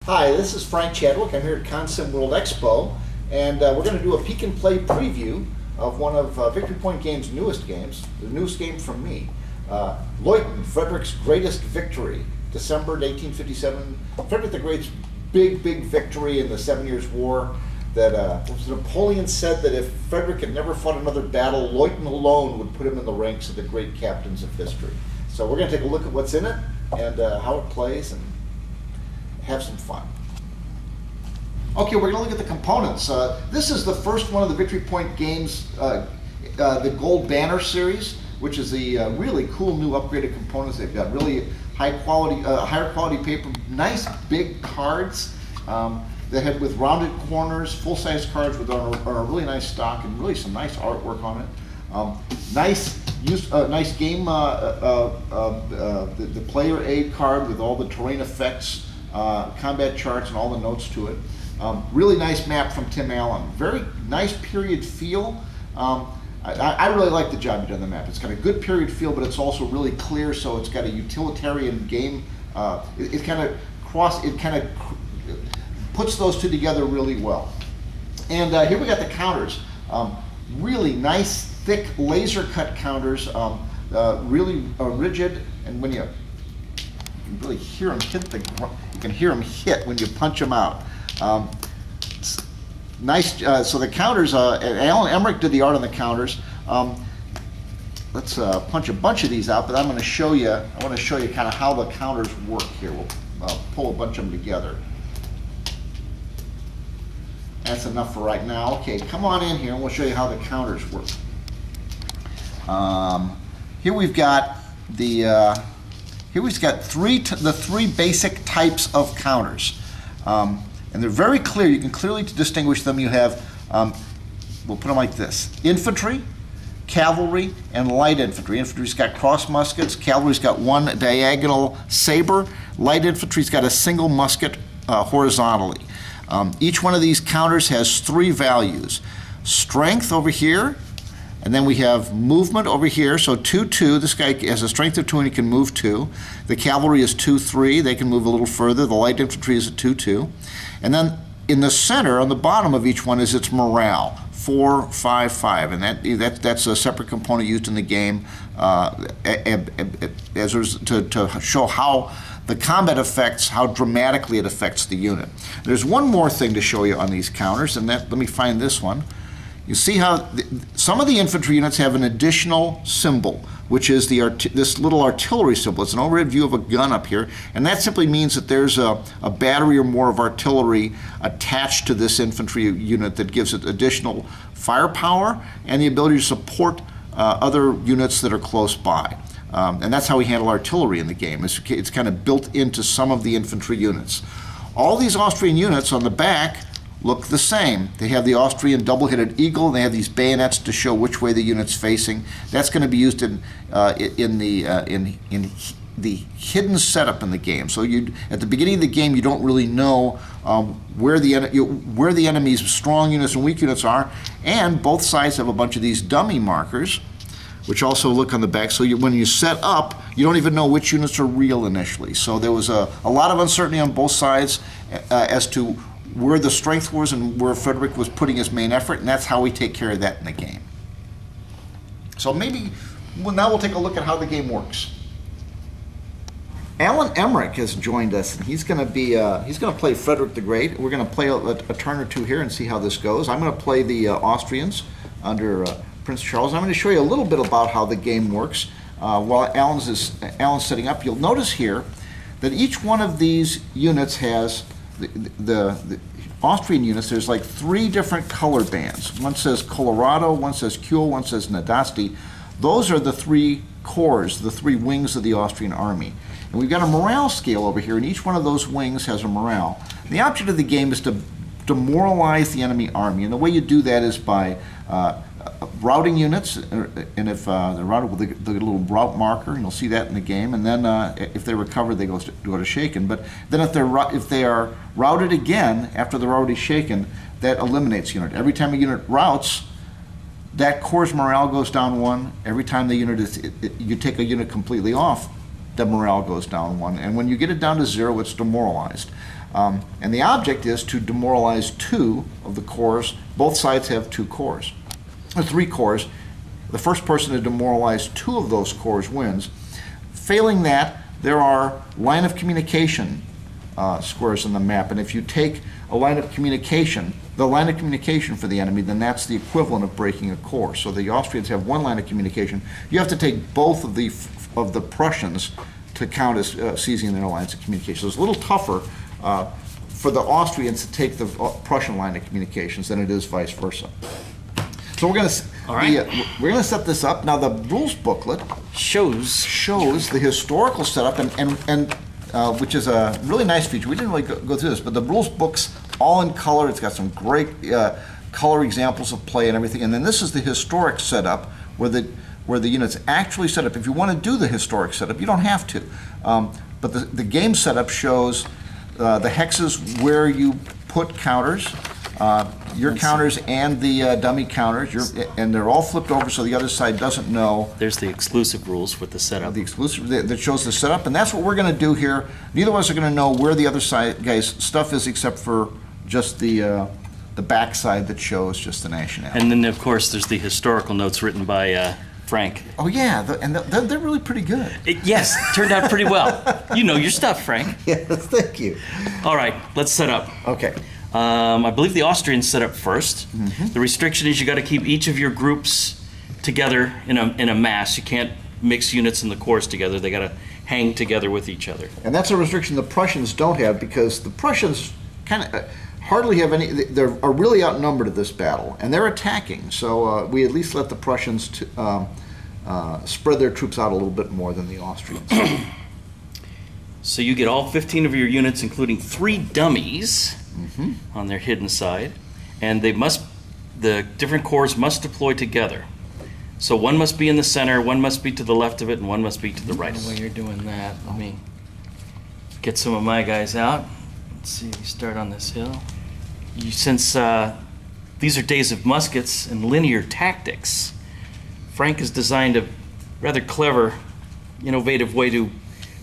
Hi, this is Frank Chadwick. I'm here at Consim World Expo, and we're going to do a peek and play preview of one of Victory Point Games' newest games, the newest game from me. Leuthen, Frederick's Greatest Victory, December 1857. Frederick the Great's big victory in the 7 Years' War. That Napoleon said that if Frederick had never fought another battle, Leuthen alone would put him in the ranks of the great captains of history. So we're going to take a look at what's in it and how it plays and have some fun. Okay, we're going to look at the components. This is the first one of the Victory Point Games, the Gold Banner series, which is the really cool new upgraded components. They've got really higher quality paper, nice big cards that have with rounded corners, full-size cards with a really nice stock and really some nice artwork on it. Nice game, the player aid card with all the terrain effects, combat charts and all the notes to it. Really nice map from Tim Allen. Very nice period feel. I really like the job you done on the map. It's got a good period feel, but it's also really clear, so it's got a utilitarian game. It kind of puts those two together really well. And here we got the counters. Really nice, thick laser cut counters, really rigid, and when you can really hear them hit the ground, you can hear them hit when you punch them out. Nice. So the counters, Alan Emmerich did the art on the counters. Let's punch a bunch of these out, but I'm going to show you. I want to show you kind of how the counters work here. We'll pull a bunch of them together. That's enough for right now. Okay, come on in here and we'll show you how the counters work. Here we've got the three basic types of counters, and they're very clear. You can clearly distinguish them. You have, we'll put them like this: infantry, cavalry, and light infantry. Infantry's got cross muskets. Cavalry's got one diagonal saber. Light infantry's got a single musket horizontally. Each one of these counters has three values: strength over here, and then we have movement over here. So 2-2, this guy has a strength of 2 and he can move 2. The cavalry is 2-3, they can move a little further. The light infantry is a 2-2. And then in the center, on the bottom of each one, is its morale, 4-5-5, and that's a separate component used in the game to show how the combat affects, how dramatically it affects the unit. There's one more thing to show you on these counters, and let me find this one. You see how some of the infantry units have an additional symbol, which is this little artillery symbol. It's an overhead view of a gun up here, and that simply means that there's a battery or more of artillery attached to this infantry unit that gives it additional firepower and the ability to support other units that are close by. And that's how we handle artillery in the game. It's kind of built into some of the infantry units. All these Austrian units on the back look the same. They have the Austrian double-headed eagle, and they have these bayonets to show which way the unit's facing. That's going to be used in the hidden setup in the game. So at the beginning of the game, you don't really know where the enemy's strong units and weak units are, and both sides have a bunch of these dummy markers, which also look on the back. So when you set up, you don't even know which units are real initially. So there was a lot of uncertainty on both sides as to where the strength was and where Frederick was putting his main effort, and that's how we take care of that in the game. So now we'll take a look at how the game works. Alan Emmerich has joined us, and he's going to play Frederick the Great. We're going to play a turn or two here and see how this goes. I'm going to play the Austrians under Prince Charles. I'm going to show you a little bit about how the game works while Alan's setting up. You'll notice here that each one of these units has the Austrian units. There's like 3 different color bands. One says Colorado, one says Kuhl, one says Nadasti. Those are the 3 corps, the 3 wings of the Austrian army. And we've got a morale scale over here, and each one of those wings has a morale. And the object of the game is to demoralize the enemy army, and the way you do that is by routing units, and if they're routed with the little route marker, and you'll see that in the game, and then if they recover, they go to shaken. But then if they are routed again after they're already shaken, that eliminates unit. Every time a unit routes, that corps' morale goes down 1. Every time the unit you take a unit completely off, the morale goes down 1. And when you get it down to 0, it's demoralized. And the object is to demoralize 2 of the cores. Both sides have 2 cores, or 3 cores. The first person to demoralize 2 of those cores wins. Failing that, there are line of communication squares on the map, and if you take a line of communication, the line of communication for the enemy, then that's the equivalent of breaking a core. So the Austrians have 1 line of communication. You have to take both of the Prussians to count as seizing their lines of communication. So it's a little tougher for the Austrians to take the Prussian line of communications than it is vice versa. So we're going to set this up. Now the rules booklet shows the historical setup, and which is a really nice feature. We didn't really go through this, but the rules book's all in color. It's got some great color examples of play and everything. And then this is the historic setup where the unit's actually set up. If you want to do the historic setup, you don't have to. But the game setup shows the hexes where you put counters, your counters and the dummy counters, and they're all flipped over so the other side doesn't know. There's the exclusive rules with the setup. The exclusive that shows the setup, and that's what we're going to do here. Neither of us are going to know where the other side guy's stuff is, except for just the back side that shows just the nationality. And then, of course, there's the historical notes written by Frank. Oh yeah, they're really pretty good. Yes, turned out pretty well. You know your stuff, Frank. Yes, thank you. All right, let's set up. Okay. I believe the Austrians set up first. Mm-hmm. The restriction is you got to keep each of your groups together in a mass. You can't mix units in the corps together. They got to hang together with each other. And that's a restriction the Prussians don't have, because the Prussians kind of hardly have any. They are really outnumbered at this battle, and they're attacking. So we at least let the Prussians spread their troops out a little bit more than the Austrians. So you get all 15 of your units, including 3 dummies. Mm-hmm. On their hidden side, and the different corps must deploy together. So one must be in the center, one must be to the left of it, and one must be to the right. While you're doing that, let me get some of my guys out. Let's see, we start on this hill. Since these are days of muskets and linear tactics, Frank has designed a rather clever, innovative way to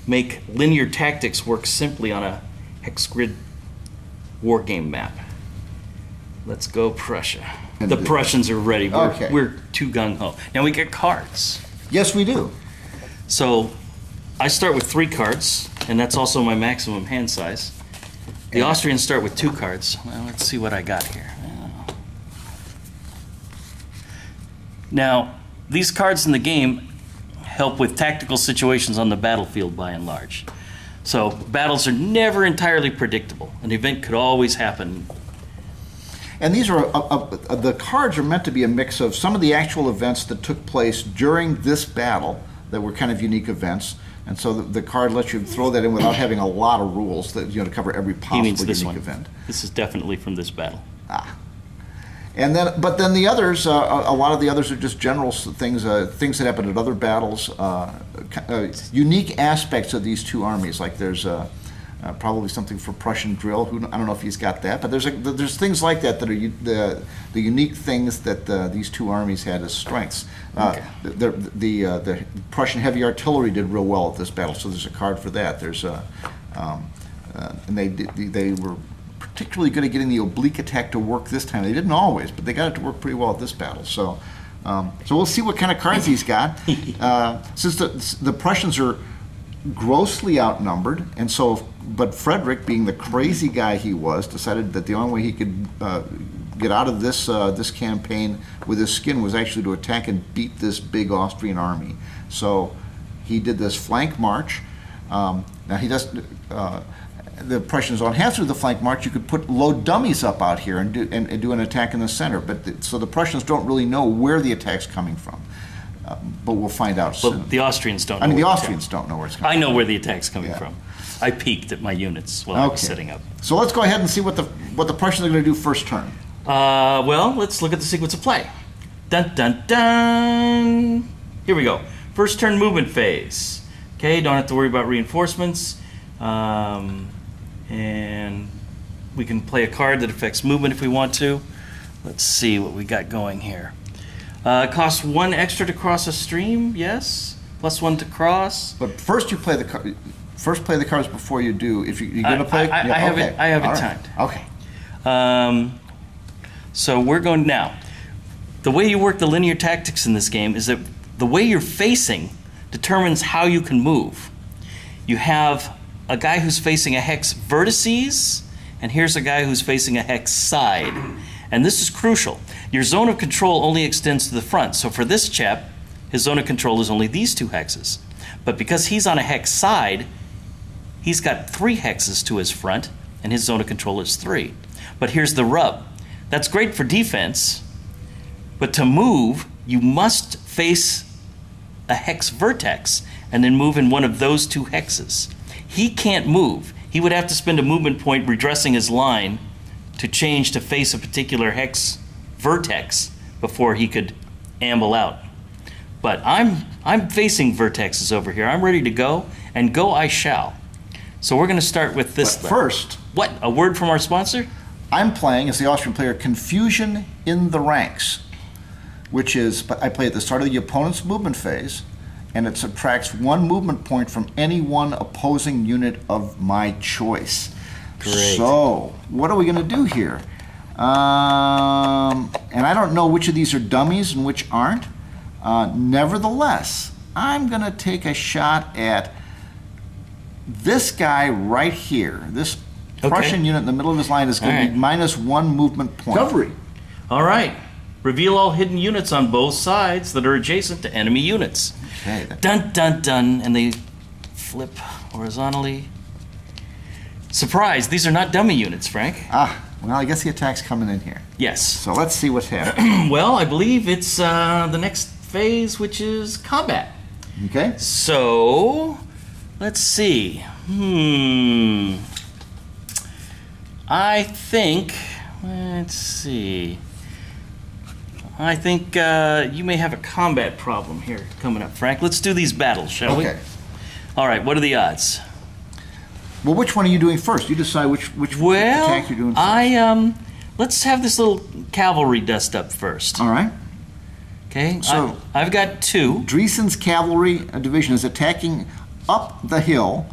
make linear tactics work simply on a hex grid war game map. Let's go Prussia. The Prussians are ready. We're too gung-ho. Now we get cards. Yes, we do. So I start with 3 cards, and that's also my maximum hand size. The Austrians start with 2 cards. Well, let's see what I got here. Now, these cards in the game help with tactical situations on the battlefield by and large. So battles are never entirely predictable. An event could always happen. And these are the cards are meant to be a mix of some of the actual events that took place during this battle that were kind of unique events. And so the card lets you throw that in without having a lot of rules that to cover every possible unique event. This is definitely from this battle. And but then the others, a lot of the others are just general things, things that happened at other battles, unique aspects of these 2 armies. Like there's probably something for Prussian drill. I don't know if he's got that, but there's things like that that are the unique things that these 2 armies had as strengths. The Prussian heavy artillery did real well at this battle, so there's a card for that. There's and they were particularly good at getting the oblique attack to work this time. They didn't always, but they got it to work pretty well at this battle. So we'll see what kind of cards he's got. Since the Prussians are grossly outnumbered, and so, but Frederick, being the crazy guy he was, decided that the only way he could get out of this campaign with his skin was actually to attack and beat this big Austrian army. So he did this flank march. Now he doesn't. The Prussians don't have to do the flank march. You could put low dummies up out here and do an attack in the center. But so the Prussians don't really know where the attack's coming from. But we'll find out soon. Well, the Austrians don't know. I mean, the Austrians don't know where it's coming from. I know where the attack's coming from. I peeked at my units while I was setting up. So let's go ahead and see what the Prussians are going to do first turn. Well, let's look at the sequence of play. Dun dun dun. Here we go. First turn movement phase. Okay, don't have to worry about reinforcements. And we can play a card that affects movement if we want to. Let's see what we got going here. Costs 1 extra to cross a stream, yes. +1 to cross. But first you play the card. first play the cards before you do. If you're going to play, I have it. I have it timed. Okay. So we're going now. The way you work the linear tactics in this game is that the way you're facing determines how you can move. You have a guy who's facing a hex vertices, and here's a guy who's facing a hex side. And this is crucial. Your zone of control only extends to the front. So for this chap, his zone of control is only these 2 hexes. But because he's on a hex side, he's got 3 hexes to his front, and his zone of control is 3. But here's the rub. That's great for defense, but to move, you must face a hex vertex and then move in one of those 2 hexes. He can't move. He would have to spend a movement point redressing his line to change to face a particular hex vertex before he could amble out. But I'm facing vertexes over here. I'm ready to go, and go I shall. So we're going to start with this. But first, what? A word from our sponsor? I'm playing, as the Austrian player, Confusion in the Ranks, which is, I play at the start of the opponent's movement phase, and it subtracts 1 movement point from any one opposing unit of my choice. Great. So, what are we going to do here? And I don't know which of these are dummies and which aren't. Nevertheless, I'm going to take a shot at this guy right here. This Prussian unit in the middle of his line is going to be -1 movement point. Discovery. All right. Reveal all hidden units on both sides that are adjacent to enemy units. Okay. Dun, dun, dun. And they flip horizontally. Surprise, these are not dummy units, Frank. Well, I guess the attack's coming in here. Yes. So let's see what's happening. Well, I believe it's the next phase, which is combat. Okay. So, let's see. I think, let's see. I think you may have a combat problem here coming up, Frank. Let's do these battles, shall we? Okay. All right, what are the odds? Well, which one are you doing first? You decide which attack you're doing first. Let's have this little cavalry dust up first. All right. Okay, So I've got 2. Dreesen's cavalry division is attacking up the hill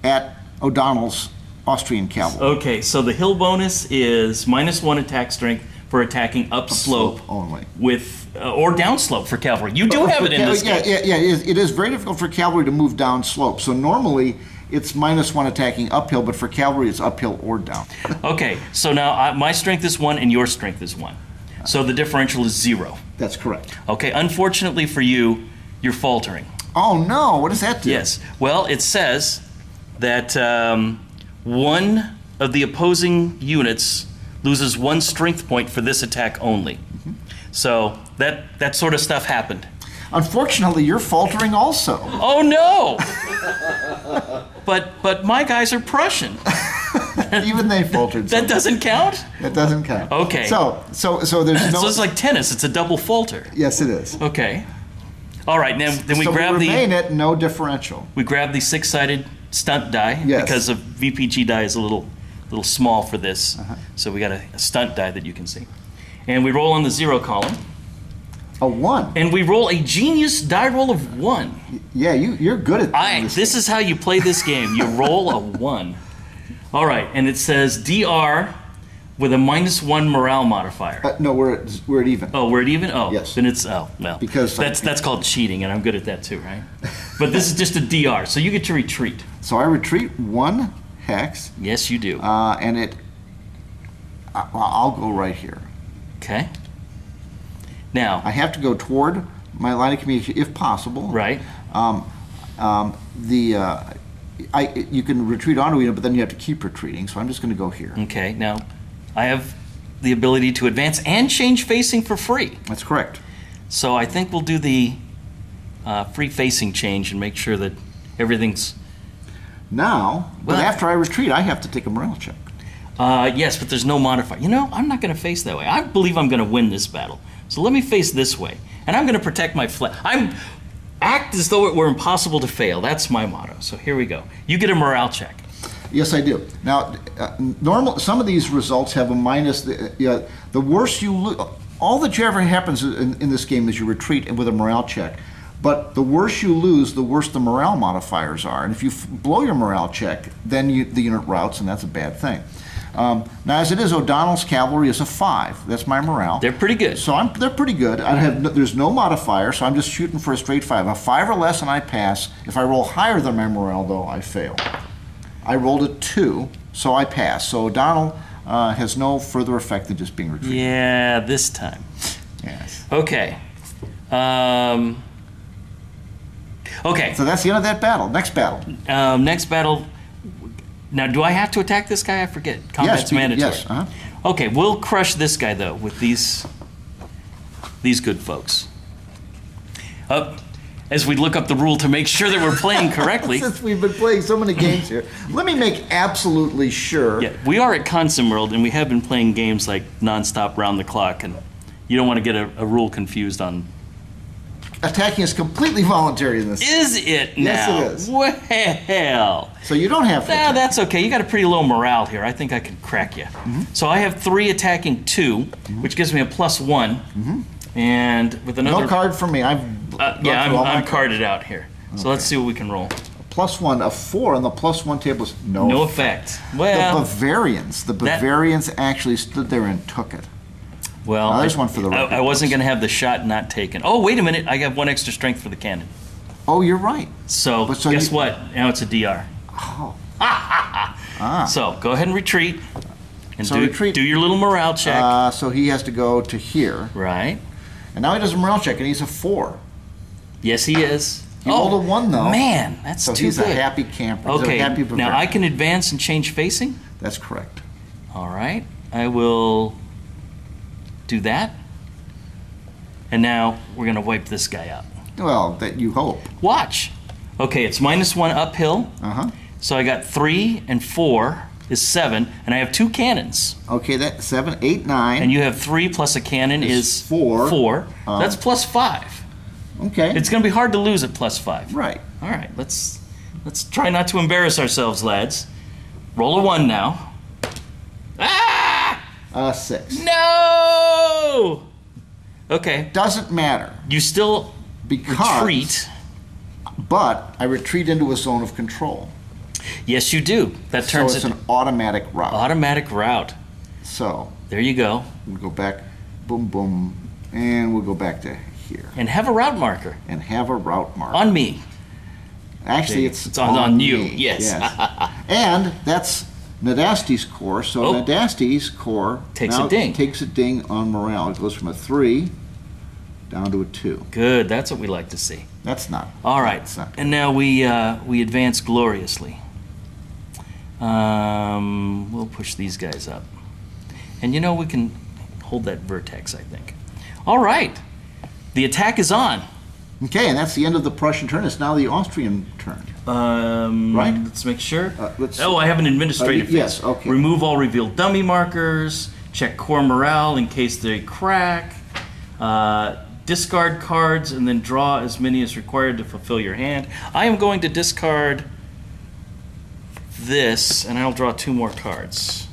at O'Donnell's Austrian cavalry. Okay, so the hill bonus is -1 attack strength for attacking upslope only. with or downslope for cavalry. You do have it in this game. Yeah, it is very difficult for cavalry to move down slope. So normally it's -1 attacking uphill, but for cavalry it's uphill or down. Okay, so now my strength is 1 and your strength is 1. So the differential is 0. That's correct. Okay, unfortunately for you, you're faltering. Oh no, what does that do? Yes, well, it says that 1 of the opposing units loses 1 strength point for this attack only. So that sort of stuff happened. Unfortunately, you're faltering also. Oh no! But my guys are Prussian. Even they faltered. That doesn't count? That doesn't count. Okay. So there's no. So it's like tennis. It's a double falter. Yes, it is. Okay. All right. Then we so grab we remain at no differential. We grab the 6-sided stunt die Yes. because a VPG die is a little small for this. So we got a stunt die that you can see, and we roll on the 0 column. A 1. And we roll a genius die roll of 1. Yeah, you're good at this. This is how you play this game. You roll a 1. All right, and it says DR with a -1 morale modifier. No, we're at even. Oh, we're at even? Oh, yes. Then it's well. Because that's called cheating, and I'm good at that too, right? But this is just a DR, so you get to retreat. So I retreat 1 hex. Yes, you do. And I'll go right here. Okay. Now I have to go toward my line of communication if possible. Right. You can retreat onto it, but then you have to keep retreating. So I'm just going to go here. Okay. Now, I have the ability to advance and change facing for free. That's correct. So I think we'll do the free facing change and make sure that everything's. Now, but Well- after I retreat, I have to take a morale check. Yes, but there's no modifier. You know, I'm not going to face that way. I believe I'm going to win this battle. So let me face this way, and I'm going to protect my flag. Act as though it were impossible to fail. That's my motto. So here we go. You get a morale check. Yes, I do. Now, some of these results have a minus. The worse you lose, all that ever happens in this game is you retreat with a morale check. But the worse you lose, the worse the morale modifiers are. And if you blow your morale check, then the unit routes, and that's a bad thing. Now, as it is, O'Donnell's cavalry is a 5. That's my morale. They're pretty good. So they're pretty good. There's no modifier, so I'm just shooting for a straight 5. A 5 or less, and I pass. If I roll higher than my morale, though, I fail. I rolled a 2, so I pass. So O'Donnell has no further effect than just being retreated. Yeah, this time. Yes. Okay. Okay. So that's the end of that battle. Next battle. Next battle. Now, do I have to attack this guy? I forget. Combat's mandatory. Yes. Okay, we'll crush this guy though with these good folks. As we look up the rule to make sure that we're playing correctly. Since we've been playing so many games here, let me make absolutely sure. Yeah, we are at Consum World, and we have been playing games like nonstop, round the clock, and you don't want to get a rule confused on. Attacking is completely voluntary in this. Is it now? Yes, it is. Well. So you don't have to. Nah, that's okay. You got a pretty low morale here. I think I can crack you. So I have 3 attacking 2, which gives me a +1. And with another. No card for me. I'm carded out here. So let's see what we can roll. +1, a 4 on the +1 table is no effect. Well, the Bavarians actually stood there and took it. Well, there's one for the record. I wasn't going to have the shot not taken. Oh, wait a minute. I got 1 extra strength for the cannon. Oh, you're right. So guess what? Now it's a DR. Oh. So go ahead and retreat. And So retreat. Do your little morale check. So he has to go to here. Right. And now he does a morale check, and he's a 4. Yes, he is. He rolled a 1, though. Man, that's so too he's good. a happy camper. Okay, He's a happy Bavarian. now I can advance and change facing. That's correct. All right. I will do that. And now we're going to wipe this guy out. Well, that you hope. Watch. Okay, it's -1 uphill. So I got 3 and 4 is 7, and I have 2 cannons. Okay, that's 7, 8, 9. And you have 3 plus a cannon is 4. 4. That's +5. Okay. It's going to be hard to lose at +5. Right. All right, let's try not to embarrass ourselves, lads. Roll a 1 now. Ah! 6. No! Okay. Doesn't matter. You still retreat. But I retreat into a zone of control. Yes, you do. That turns so it's an automatic route. Automatic route. So there you go. We'll go back, boom, boom, and we'll go back to here. And have a route marker. And have a route marker. On me. Actually, it's on you. Me. Yes. And that's Nadasti's core. So Nadasti's core takes a ding. Takes a ding on morale. It goes from a 3 down to a 2. Good. That's what we like to see. That's not. All right. And now we advance gloriously. We'll push these guys up. And we can hold that vertex, I think. All right. The attack is on. Okay, and that's the end of the Prussian turn. It's now the Austrian turn. Right? Let's make sure. I have an administrative phase. Yes, okay. Remove all revealed dummy markers. Check core morale in case they crack. Discard cards and then draw as many as required to fulfill your hand. I am going to discard this, and I'll draw 2 more cards.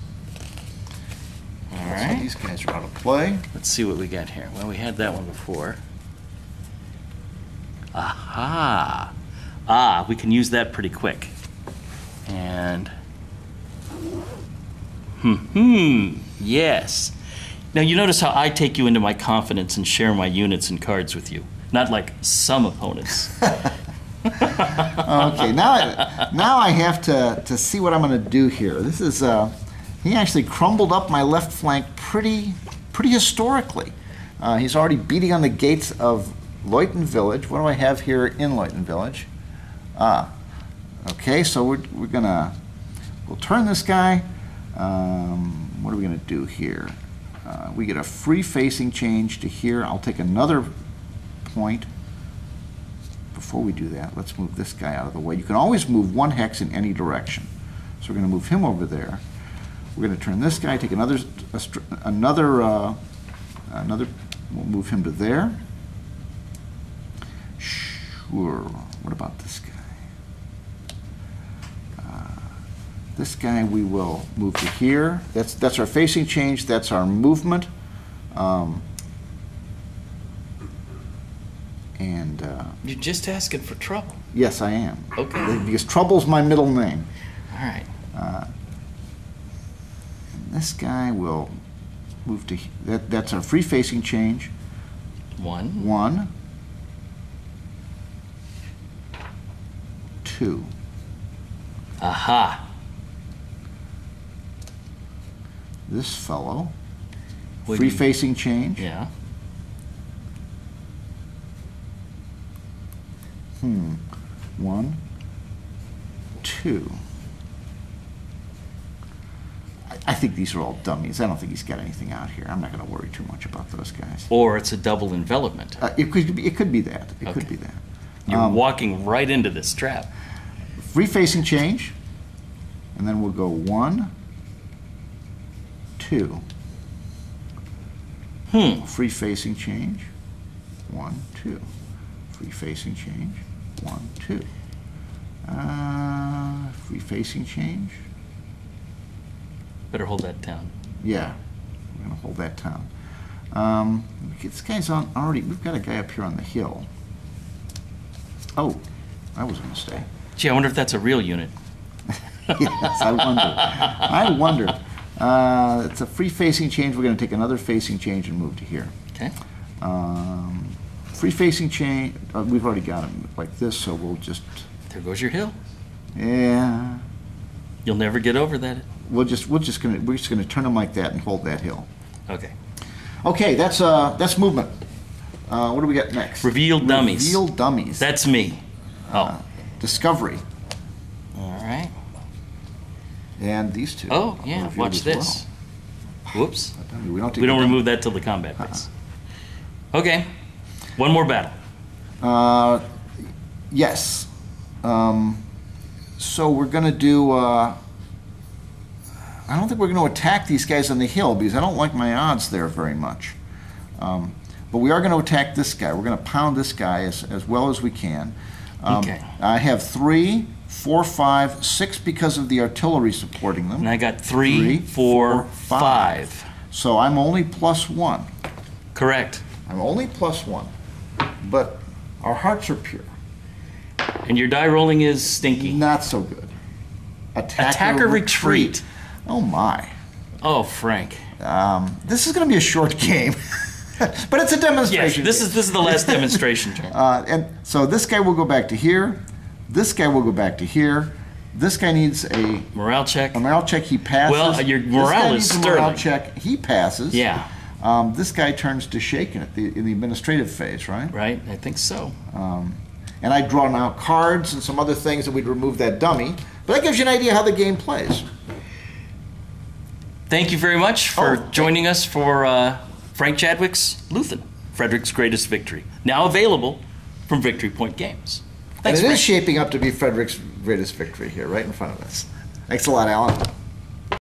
All right. So these guys are out of play. Let's see what we got here. Well, we had that one before. Aha! We can use that pretty quick. And yes. Now you notice how I take you into my confidence and share my units and cards with you. Not like some opponents. Okay, now I have to see what I'm going to do here. This is he actually crumbled up my left flank pretty historically. He's already beating on the gates of Leuthen village. What do I have here in Leuthen village? Okay, so we'll turn this guy. What are we going to do here? We get a free facing change to here. I'll take another point. Before we do that, let's move this guy out of the way. You can always move 1 hex in any direction. So we're going to move him over there. We're going to turn this guy, take another, we'll move him to there. Sure. What about this guy? This guy we will move to here. That's our facing change. That's our movement. And You're just asking for trouble. yes, I am. Okay. Because trouble's my middle name. All right. And this guy will move to that's a free facing change. 1. 1, 2. Aha. This fellow, Would free you- facing change. Yeah. 1, 2. I think these are all dummies. I don't think he's got anything out here. I'm not going to worry too much about those guys. Or it's a double envelopment. It could be that. It could Okay. be that. You're walking right into this trap. Free facing change, and then we'll go 1, 2. Free facing change, 1, 2. Free facing change, 1, 2. Free facing change. Better hold that down. Yeah, we're gonna hold that down. This guy's on already. We've got a guy up here on the hill. Oh, that was a mistake. Gee, I wonder if that's a real unit. Yes, I wonder. I wonder. It's a free facing change. We're going to take another facing change and move to here. Okay. Free facing change. We've already got him like this, so we'll just. There goes your hill. Yeah. You'll never get over that. We're just gonna turn him like that and hold that hill. Okay. Okay, that's movement. What do we got next? Reveal dummies. Reveal dummies. That's me. Oh. Discovery. All right. And these two. Oh, yeah. revealed Watch as this. Whoops. well. We don't, take We don't it down. remove that till the combat phase. Okay. One more battle. Yes. So we're going to do. I don't think we're going to attack these guys on the hill because I don't like my odds there very much. But we are going to attack this guy. We're going to pound this guy as well as we can. Okay. I have 3, 4, 5, 6 because of the artillery supporting them. And I got 3, 4, 5. So I'm only +1. Correct. I'm only +1. But our hearts are pure. And your die rolling is stinky. Not so good. Attacker retreat. Oh my. Oh, Frank. This is going to be a short game. But it's a Yes, demonstration. this is the last demonstration turn. And so this guy will go back to here. This guy will go back to here. This guy needs a Morale check. morale check. He passes. Well, your This morale guy is needs a morale sterling. check. He passes. Yeah. This guy turns to shaken in the administrative phase, right? Right? I think so. And I draw now cards and some other things that we'd remove that dummy. But that gives you an idea how the game plays. Thank you very much for Oh, joining us for Frank Chadwick's Leuthen, Frederick's Greatest Victory. Now available from Victory Point Games. And Thanks, it is Frank. shaping up to be Frederick's greatest victory here, right in front of us. Thanks a lot, Alan.